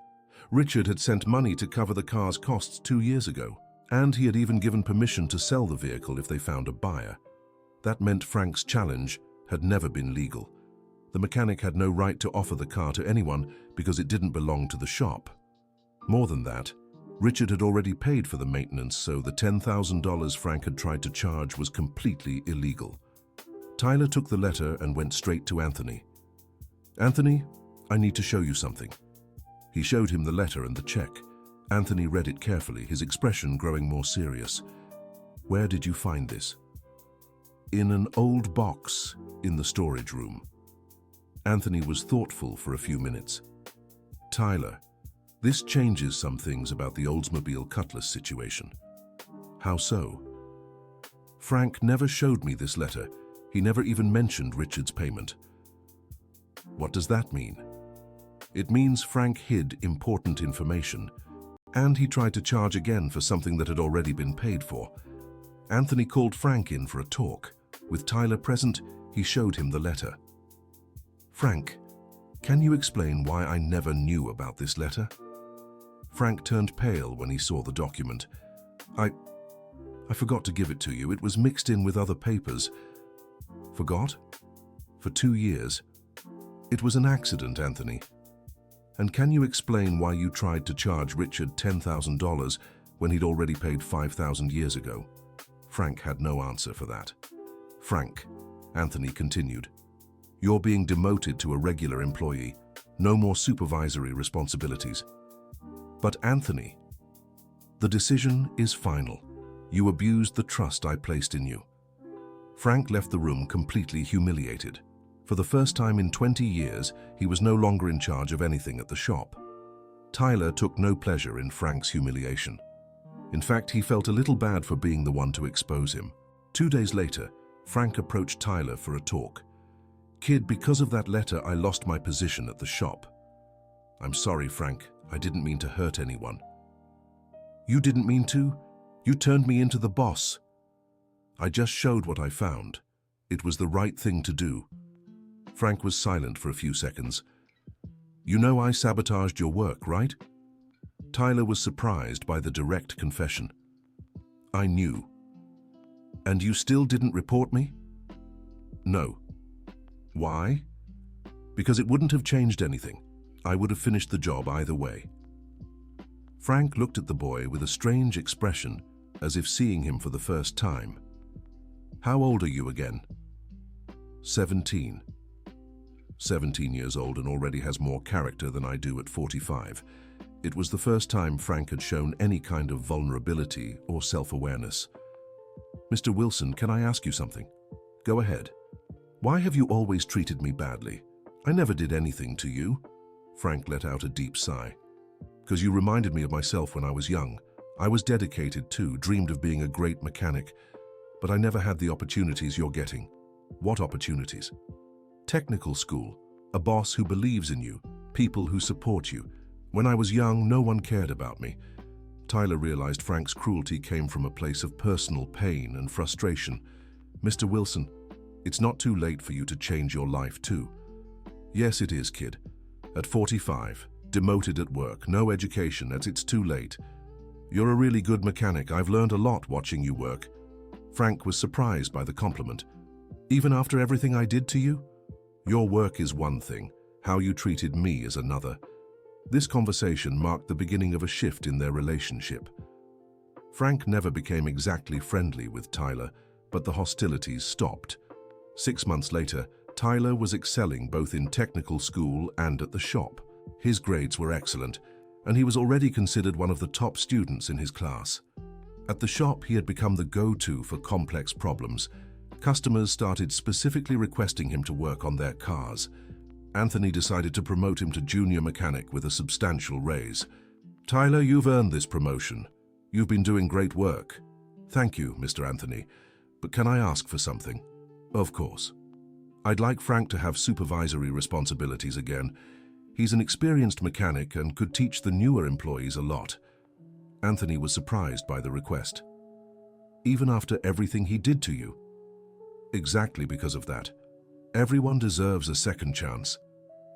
Richard had sent money to cover the car's costs 2 years ago, and he had even given permission to sell the vehicle if they found a buyer. That meant Frank's challenge had never been legal. The mechanic had no right to offer the car to anyone because it didn't belong to the shop. More than that, Richard had already paid for the maintenance, so the $10,000 Frank had tried to charge was completely illegal. Tyler took the letter and went straight to Anthony. Anthony, I need to show you something. He showed him the letter and the check. Anthony read it carefully, his expression growing more serious. Where did you find this? In an old box in the storage room. Anthony was thoughtful for a few minutes. Tyler, this changes some things about the Oldsmobile Cutlass situation. How so? Frank never showed me this letter. He never even mentioned Richard's payment. What does that mean? It means Frank hid important information, and he tried to charge again for something that had already been paid for. Anthony called Frank in for a talk. With Tyler present, he showed him the letter. Frank, can you explain why I never knew about this letter? Frank turned pale when he saw the document. I forgot to give it to you. It was mixed in with other papers. Forgot? For 2 years. It was an accident, Anthony. And can you explain why you tried to charge Richard $10,000 when he'd already paid $5,000 years ago? Frank had no answer for that. Frank, Anthony continued, you're being demoted to a regular employee. No more supervisory responsibilities. But Anthony, the decision is final. You abused the trust I placed in you. Frank left the room completely humiliated. For the first time in 20 years, he was no longer in charge of anything at the shop. Tyler took no pleasure in Frank's humiliation. In fact, he felt a little bad for being the one to expose him. 2 days later, Frank approached Tyler for a talk. Kid, because of that letter, I lost my position at the shop. I'm sorry, Frank. I didn't mean to hurt anyone. You didn't mean to? You turned me into the boss. I just showed what I found. It was the right thing to do. Frank was silent for a few seconds. You know I sabotaged your work, right? Tyler was surprised by the direct confession. I knew. And you still didn't report me? No. Why? Because it wouldn't have changed anything. I would have finished the job either way. Frank looked at the boy with a strange expression, as if seeing him for the first time. How old are you again? 17. 17 years old and already has more character than I do at 45. It was the first time Frank had shown any kind of vulnerability or self-awareness. Mr. Wilson, can I ask you something? Go ahead. Why have you always treated me badly? I never did anything to you. Frank let out a deep sigh. Because you reminded me of myself when I was young. I was dedicated too, dreamed of being a great mechanic, but I never had the opportunities you're getting. What opportunities? Technical school, a boss who believes in you, people who support you. When I was young, no one cared about me. Tyler realized Frank's cruelty came from a place of personal pain and frustration. Mr. Wilson, It's not too late for you to change your life too. Yes, it is, kid. At 45, demoted at work, no education, it's too late. You're a really good mechanic. I've learned a lot watching you work. Frank was surprised by the compliment. Even after everything I did to you? Your work is one thing, how you treated me is another. This conversation marked the beginning of a shift in their relationship. Frank never became exactly friendly with Tyler, but the hostilities stopped. 6 months later, Tyler was excelling both in technical school and at the shop. His grades were excellent, and he was already considered one of the top students in his class. At the shop, he had become the go-to for complex problems. Customers started specifically requesting him to work on their cars. Anthony decided to promote him to junior mechanic with a substantial raise. Tyler, you've earned this promotion. You've been doing great work. Thank you, Mr. Anthony. But can I ask for something? Of course. I'd like Frank to have supervisory responsibilities again. He's an experienced mechanic and could teach the newer employees a lot. Anthony was surprised by the request. Even after everything he did to you? Exactly because of that. Everyone deserves a second chance.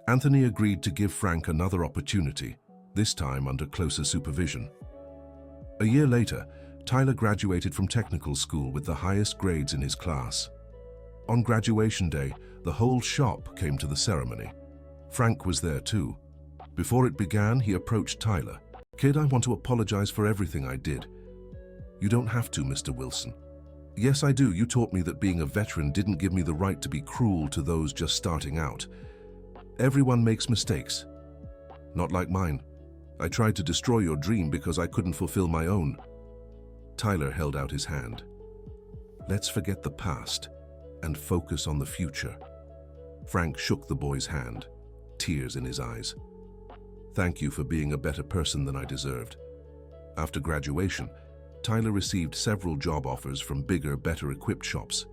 Anthony agreed to give Frank another opportunity, this time under closer supervision. A year later, Tyler graduated from technical school with the highest grades in his class. On graduation day, the whole shop came to the ceremony. Frank was there too. Before it began, he approached Tyler. Kid, I want to apologize for everything I did. You don't have to, Mr. Wilson. Yes, I do. You taught me that being a veteran didn't give me the right to be cruel to those just starting out. Everyone makes mistakes. Not like mine. I tried to destroy your dream because I couldn't fulfill my own. Tyler held out his hand. Let's forget the past and focus on the future. Frank shook the boy's hand, tears in his eyes. Thank you for being a better person than I deserved. After graduation, Tyler received several job offers from bigger, better-equipped shops,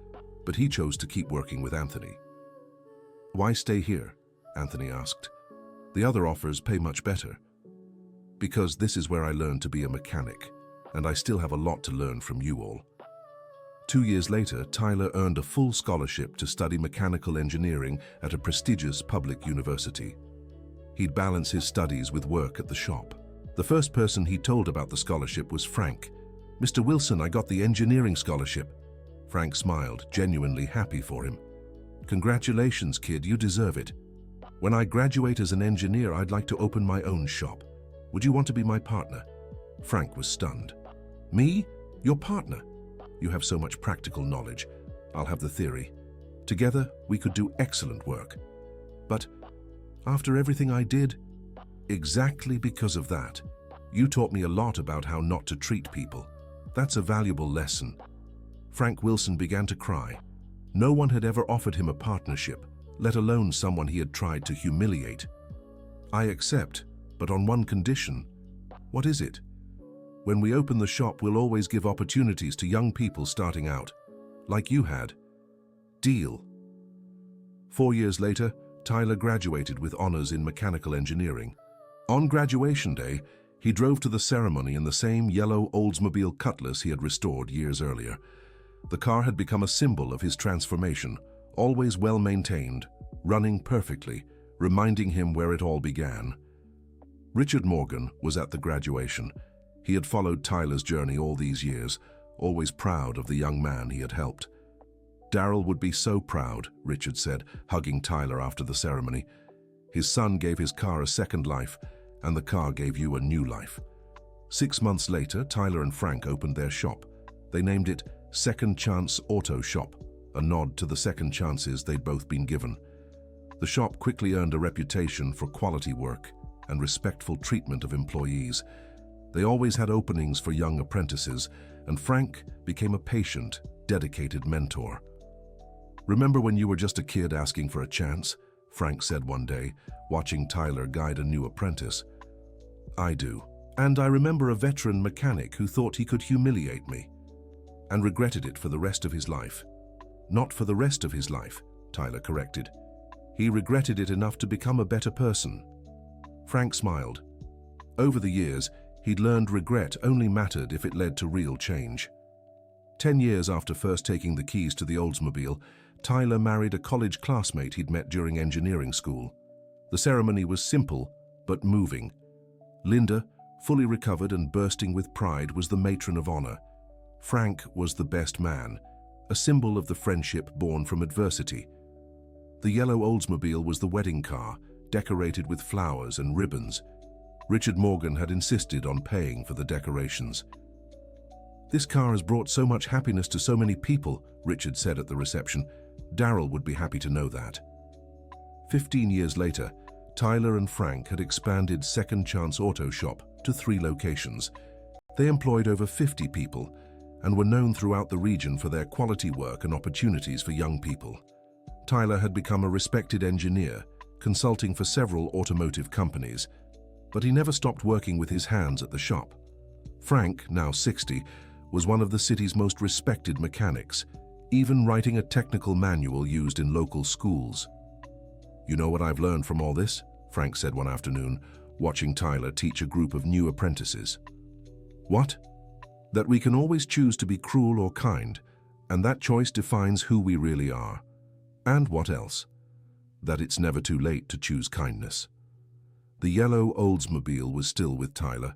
but he chose to keep working with Anthony. Why stay here? Anthony asked. The other offers pay much better. Because this is where I learned to be a mechanic, and I still have a lot to learn from you all. 2 years later, Tyler earned a full scholarship to study mechanical engineering at a prestigious public university. He'd balance his studies with work at the shop. The first person he told about the scholarship was Frank. Mr. Wilson, I got the engineering scholarship. Frank smiled, genuinely happy for him. Congratulations, kid, you deserve it. When I graduate as an engineer, I'd like to open my own shop. Would you want to be my partner? Frank was stunned. Me? Your partner? You have so much practical knowledge. I'll have the theory. Together, we could do excellent work. But after everything I did, exactly because of that, you taught me a lot about how not to treat people. That's a valuable lesson. Frank Wilson began to cry. No one had ever offered him a partnership, let alone someone he had tried to humiliate. I accept, but on one condition. What is it? When we open the shop, we'll always give opportunities to young people starting out, like you had. Deal. 4 years later, Tyler graduated with honors in mechanical engineering. On graduation day, he drove to the ceremony in the same yellow Oldsmobile Cutlass he had restored years earlier. The car had become a symbol of his transformation, always well-maintained, running perfectly, reminding him where it all began. Richard Morgan was at the graduation. He had followed Tyler's journey all these years, always proud of the young man he had helped. Daryl would be so proud, Richard said, hugging Tyler after the ceremony. His son gave his car a second life, and the car gave you a new life. 6 months later, Tyler and Frank opened their shop. They named it Second Chance Auto Shop, a nod to the second chances they'd both been given. The shop quickly earned a reputation for quality work and respectful treatment of employees. They always had openings for young apprentices, and Frank became a patient, dedicated mentor. Remember when you were just a kid asking for a chance? Frank said one day, watching Tyler guide a new apprentice. I do. And I remember a veteran mechanic who thought he could humiliate me and regretted it for the rest of his life. Not for the rest of his life, Tyler corrected. He regretted it enough to become a better person. Frank smiled. Over the years, he'd learned regret only mattered if it led to real change. 10 years after first taking the keys to the Oldsmobile, Tyler married a college classmate he'd met during engineering school. The ceremony was simple, but moving. Linda, fully recovered and bursting with pride, was the matron of honor. Frank was the best man, a symbol of the friendship born from adversity. The yellow Oldsmobile was the wedding car, decorated with flowers and ribbons. Richard Morgan had insisted on paying for the decorations. "This car has brought so much happiness to so many people," Richard said at the reception. "Daryl would be happy to know that." 15 years later, Tyler and Frank had expanded Second Chance Auto Shop to 3 locations. They employed over 50 people and were known throughout the region for their quality work and opportunities for young people. Tyler had become a respected engineer, consulting for several automotive companies, but he never stopped working with his hands at the shop. Frank, now 60, was one of the city's most respected mechanics, even writing a technical manual used in local schools. "You know what I've learned from all this?" Frank said one afternoon, watching Tyler teach a group of new apprentices. "What?" "That we can always choose to be cruel or kind, and that choice defines who we really are." "And what else?" "That it's never too late to choose kindness." The yellow Oldsmobile was still with Tyler.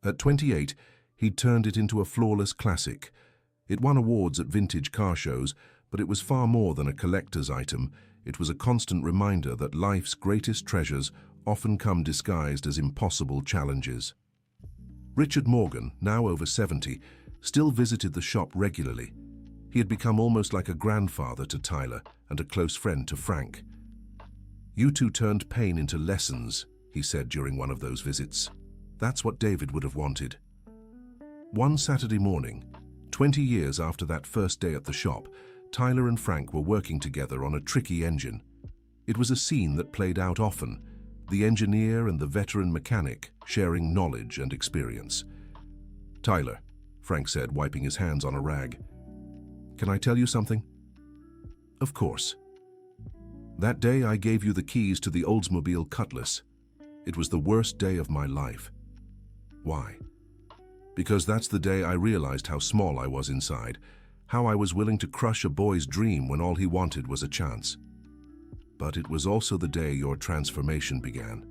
At 28, he'd turned it into a flawless classic. It won awards at vintage car shows, but it was far more than a collector's item. It was a constant reminder that life's greatest treasures often come disguised as impossible challenges. Richard Morgan, now over 70, still visited the shop regularly. He had become almost like a grandfather to Tyler and a close friend to Frank. "You two turned pain into lessons," he said during one of those visits. "That's what David would have wanted." One Saturday morning, 20 years after that first day at the shop, Tyler and Frank were working together on a tricky engine. It was a scene that played out often, the engineer and the veteran mechanic sharing knowledge and experience. "Tyler," Frank said, wiping his hands on a rag, "can I tell you something?" "Of course." "That day I gave you the keys to the Oldsmobile Cutlass. It was the worst day of my life." "Why?" "Because that's the day I realized how small I was inside, how I was willing to crush a boy's dream when all he wanted was a chance. But it was also the day your transformation began."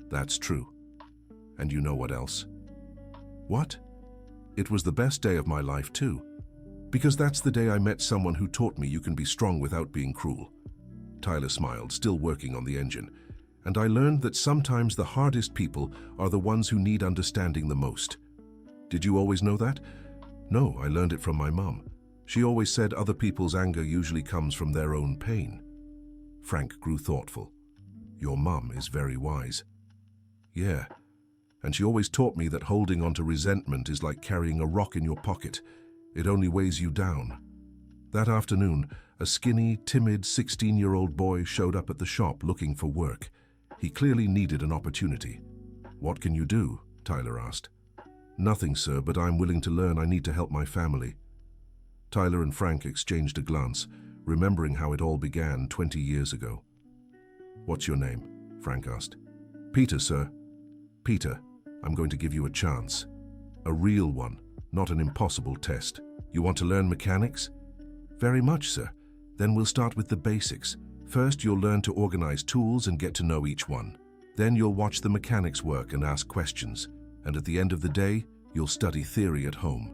"That's true. And you know what else?" "What?" "It was the best day of my life too. Because that's the day I met someone who taught me you can be strong without being cruel." Tyler smiled, still working on the engine. "And I learned that sometimes the hardest people are the ones who need understanding the most." "Did you always know that?" "No, I learned it from my mom. She always said other people's anger usually comes from their own pain." Frank grew thoughtful. "Your mom is very wise." "Yeah, and she always taught me that holding on to resentment is like carrying a rock in your pocket. It only weighs you down." That afternoon, a skinny, timid 16-year-old boy showed up at the shop looking for work. He clearly needed an opportunity. "What can you do?" Tyler asked. "Nothing, sir, but I'm willing to learn. I need to help my family." Tyler and Frank exchanged a glance, remembering how it all began 20 years ago. "What's your name?" Frank asked. "Peter, sir." "Peter, I'm going to give you a chance. A real one, not an impossible test. You want to learn mechanics?" "Very much, sir. Then we'll start with the basics. First, you'll learn to organize tools and get to know each one. Then you'll watch the mechanics work and ask questions. And at the end of the day, you'll study theory at home."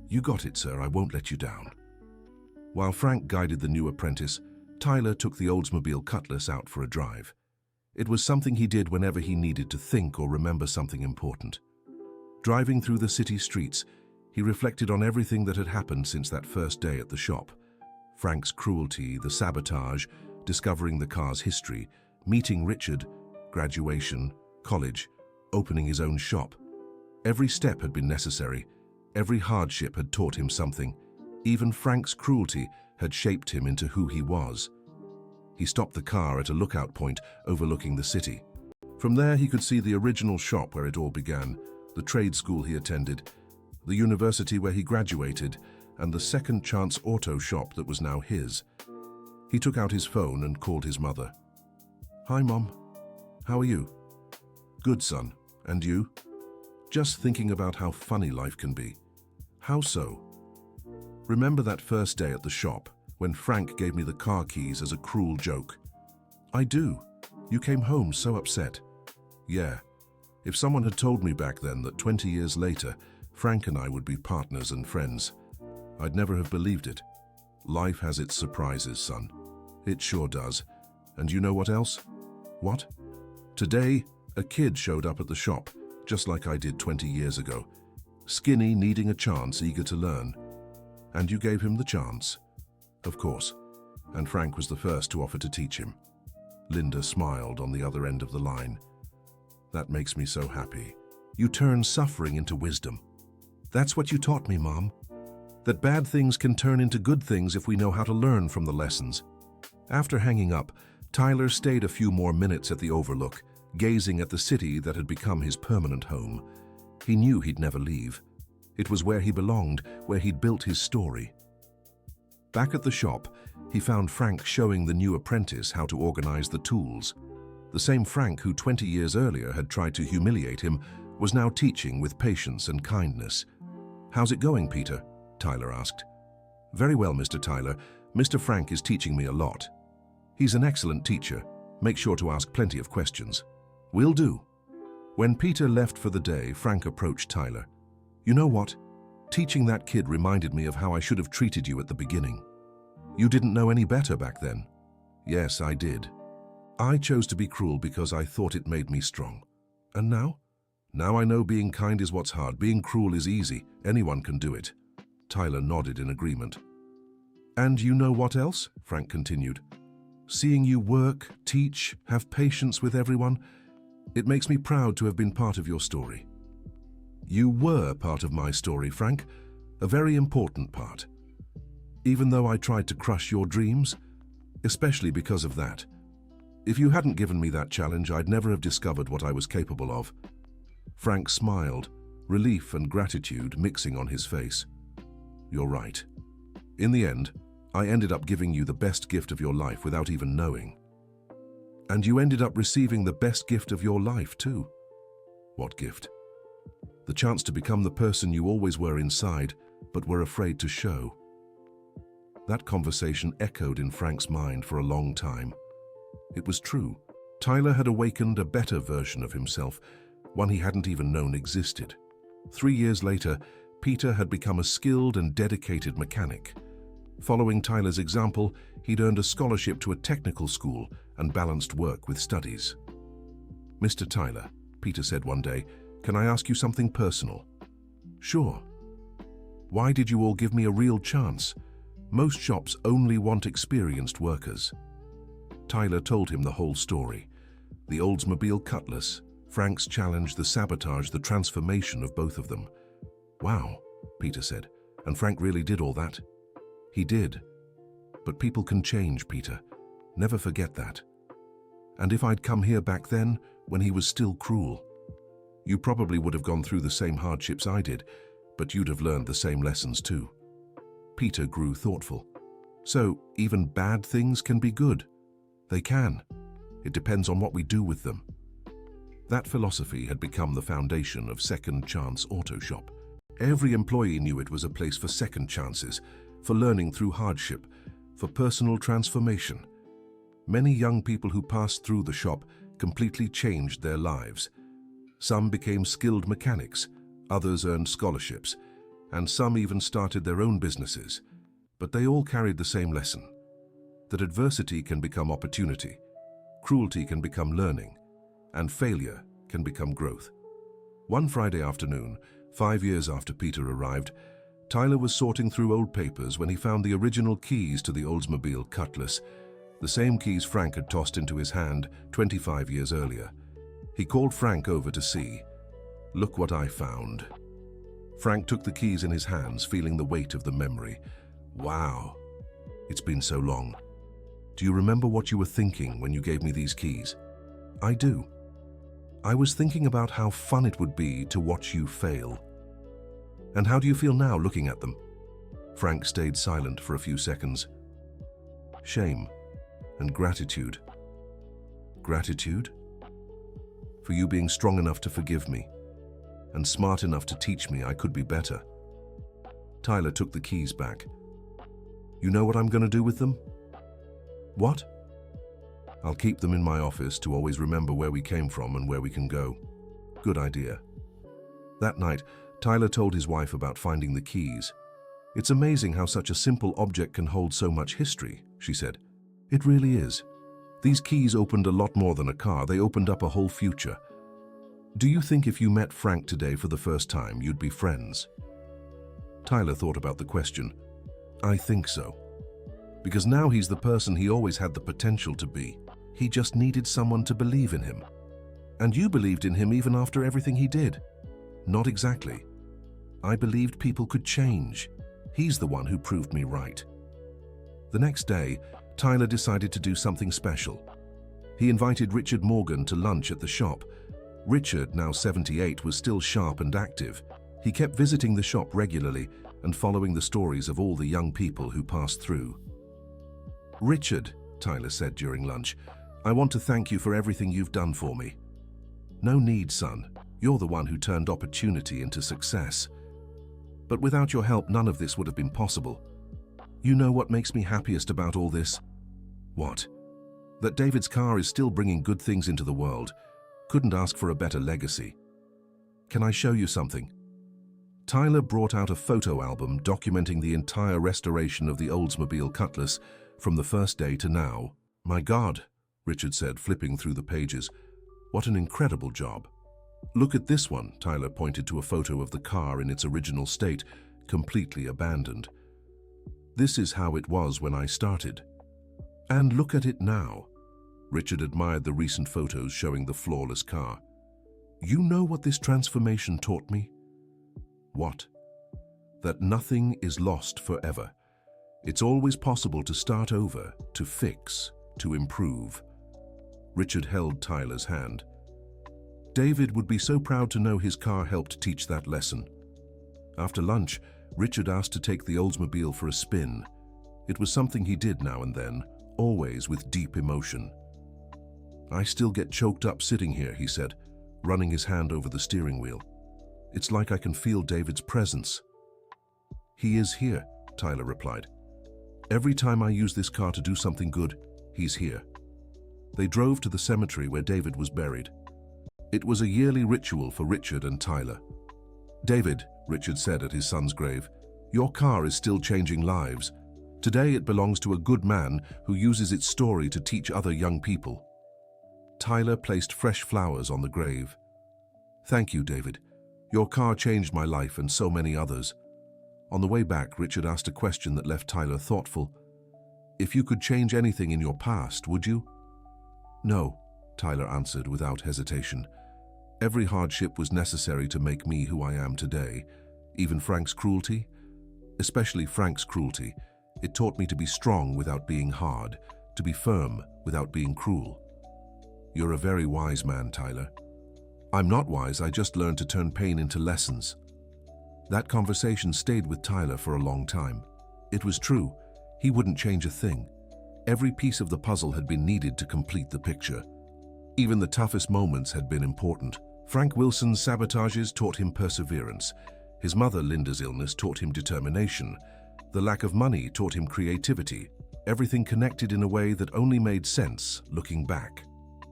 "You got it, sir. I won't let you down." While Frank guided the new apprentice, Tyler took the Oldsmobile Cutlass out for a drive. It was something he did whenever he needed to think or remember something important. Driving through the city streets, he reflected on everything that had happened since that first day at the shop. Frank's cruelty, the sabotage, discovering the car's history, meeting Richard, graduation, college, opening his own shop. Every step had been necessary. Every hardship had taught him something. Even Frank's cruelty had shaped him into who he was. He stopped the car at a lookout point overlooking the city. From there he could see the original shop where it all began, the trade school he attended, the university where he graduated, and the Second Chance Auto Shop that was now his. He took out his phone and called his mother. "Hi, Mom. How are you?" "Good, son. And you?" "Just thinking about how funny life can be." "How so?" "Remember that first day at the shop, when Frank gave me the car keys as a cruel joke. I do. You came home so upset. Yeah. If someone had told me back then that 20 years later, Frank and I would be partners and friends, I'd never have believed it. Life has its surprises, son. It sure does. And you know what else? What? Today, a kid showed up at the shop, just like I did 20 years ago. Skinny, needing a chance, eager to learn. And you gave him the chance? Of course. And Frank was the first to offer to teach him. Linda smiled on the other end of the line. That makes me so happy. You turn suffering into wisdom. That's what you taught me, Mom. That bad things can turn into good things if we know how to learn from the lessons. After hanging up, Tyler stayed a few more minutes at the Overlook, gazing at the city that had become his permanent home. He knew he'd never leave. It was where he belonged, where he'd built his story. Back at the shop, he found Frank showing the new apprentice how to organize the tools. The same Frank who 20 years earlier had tried to humiliate him was now teaching with patience and kindness. "How's it going, Peter?" Tyler asked. "Very well, Mr. Tyler. Mr. Frank is teaching me a lot. He's an excellent teacher. Make sure to ask plenty of questions." "Will do." When Peter left for the day, Frank approached Tyler. "You know what? Teaching that kid reminded me of how I should have treated you at the beginning. You didn't know any better back then." "Yes, I did. I chose to be cruel because I thought it made me strong. And now? Now I know being kind is what's hard. Being cruel is easy. Anyone can do it." Tyler nodded in agreement. "And you know what else?" Frank continued. "Seeing you work, teach, have patience with everyone, it makes me proud to have been part of your story." "You were part of my story, Frank, a very important part. Even though I tried to crush your dreams, especially because of that. If you hadn't given me that challenge, I'd never have discovered what I was capable of." Frank smiled, relief and gratitude mixing on his face. "You're right. In the end, I ended up giving you the best gift of your life without even knowing. And you ended up receiving the best gift of your life, too." "What gift?" "The chance to become the person you always were inside, but were afraid to show." That conversation echoed in Frank's mind for a long time. It was true. Tyler had awakened a better version of himself, one he hadn't even known existed. 3 years later, Peter had become a skilled and dedicated mechanic. Following Tyler's example, he'd earned a scholarship to a technical school and balanced work with studies. "Mr. Tyler," Peter said one day, "can I ask you something personal?" "Sure." "Why did you all give me a real chance? Most shops only want experienced workers." Tyler told him the whole story. The Oldsmobile Cutlass, Frank's challenge, the sabotage, the transformation of both of them. "Wow," Peter said. "And Frank really did all that?" "He did. But people can change, Peter. Never forget that. And if I'd come here back then, when he was still cruel, you probably would have gone through the same hardships I did, but you'd have learned the same lessons too." Peter grew thoughtful. "So, even bad things can be good?" "They can. It depends on what we do with them." That philosophy had become the foundation of Second Chance Auto Shop. Every employee knew it was a place for second chances, for learning through hardship, for personal transformation. Many young people who passed through the shop completely changed their lives. Some became skilled mechanics, others earned scholarships, and some even started their own businesses. But they all carried the same lesson: that adversity can become opportunity, cruelty can become learning, and failure can become growth. One Friday afternoon, 5 years after Peter arrived, Tyler was sorting through old papers when he found the original keys to the Oldsmobile Cutlass, the same keys Frank had tossed into his hand 25 years earlier. He called Frank over to see. "Look what I found." Frank took the keys in his hands, feeling the weight of the memory. "Wow, it's been so long. Do you remember what you were thinking when you gave me these keys?" "I do. I was thinking about how fun it would be to watch you fail." "And how do you feel now looking at them?" Frank stayed silent for a few seconds. "Shame and gratitude." "Gratitude?" "For you being strong enough to forgive me and smart enough to teach me I could be better." Tyler took the keys back. You know what I'm going to do with them? What? I'll keep them in my office to always remember where we came from and where we can go. Good idea. That night, Tyler told his wife about finding the keys. It's amazing how such a simple object can hold so much history, she said. It really is. These keys opened a lot more than a car. They opened up a whole future. Do you think if you met Frank today for the first time, you'd be friends? Tyler thought about the question. I think so. Because now he's the person he always had the potential to be. He just needed someone to believe in him. And you believed in him even after everything he did. Not exactly. I believed people could change. He's the one who proved me right. The next day, Tyler decided to do something special. He invited Richard Morgan to lunch at the shop. Richard, now 78, was still sharp and active. He kept visiting the shop regularly and following the stories of all the young people who passed through. Richard, Tyler said during lunch, I want to thank you for everything you've done for me. No need, son. You're the one who turned opportunity into success. But without your help, none of this would have been possible. You know what makes me happiest about all this? What? That David's car is still bringing good things into the world. Couldn't ask for a better legacy. Can I show you something? Tyler brought out a photo album documenting the entire restoration of the Oldsmobile Cutlass from the first day to now. My God, Richard said, flipping through the pages. What an incredible job. Look at this one, Tyler pointed to a photo of the car in its original state, completely abandoned. This is how it was when I started. And look at it now. Richard admired the recent photos showing the flawless car. You know what this transformation taught me? What? That nothing is lost forever. It's always possible to start over, to fix, to improve. Richard held Tyler's hand. David would be so proud to know his car helped teach that lesson. After lunch, Richard asked to take the Oldsmobile for a spin. It was something he did now and then, always with deep emotion. I still get choked up sitting here, he said, running his hand over the steering wheel. It's like I can feel David's presence. He is here, Tyler replied. Every time I use this car to do something good, he's here. They drove to the cemetery where David was buried. It was a yearly ritual for Richard and Tyler. David, Richard said at his son's grave, your car is still changing lives. Today it belongs to a good man who uses its story to teach other young people. Tyler placed fresh flowers on the grave. Thank you, David. Your car changed my life and so many others. On the way back, Richard asked a question that left Tyler thoughtful. If you could change anything in your past, would you? No, Tyler answered without hesitation. Every hardship was necessary to make me who I am today. Even Frank's cruelty? Especially Frank's cruelty. It taught me to be strong without being hard, to be firm without being cruel. You're a very wise man, Tyler. I'm not wise, I just learned to turn pain into lessons. That conversation stayed with Tyler for a long time. It was true. He wouldn't change a thing. Every piece of the puzzle had been needed to complete the picture. Even the toughest moments had been important. Frank Wilson's sabotages taught him perseverance. His mother, Linda's illness, taught him determination. The lack of money taught him creativity. Everything connected in a way that only made sense looking back.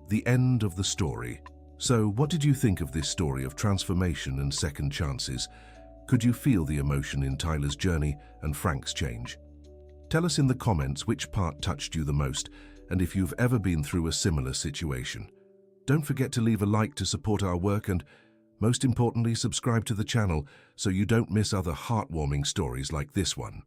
The end of the story. So, what did you think of this story of transformation and second chances? Could you feel the emotion in Tyler's journey and Frank's change? Tell us in the comments which part touched you the most and if you've ever been through a similar situation. Don't forget to leave a like to support our work and, most importantly, subscribe to the channel so you don't miss other heartwarming stories like this one.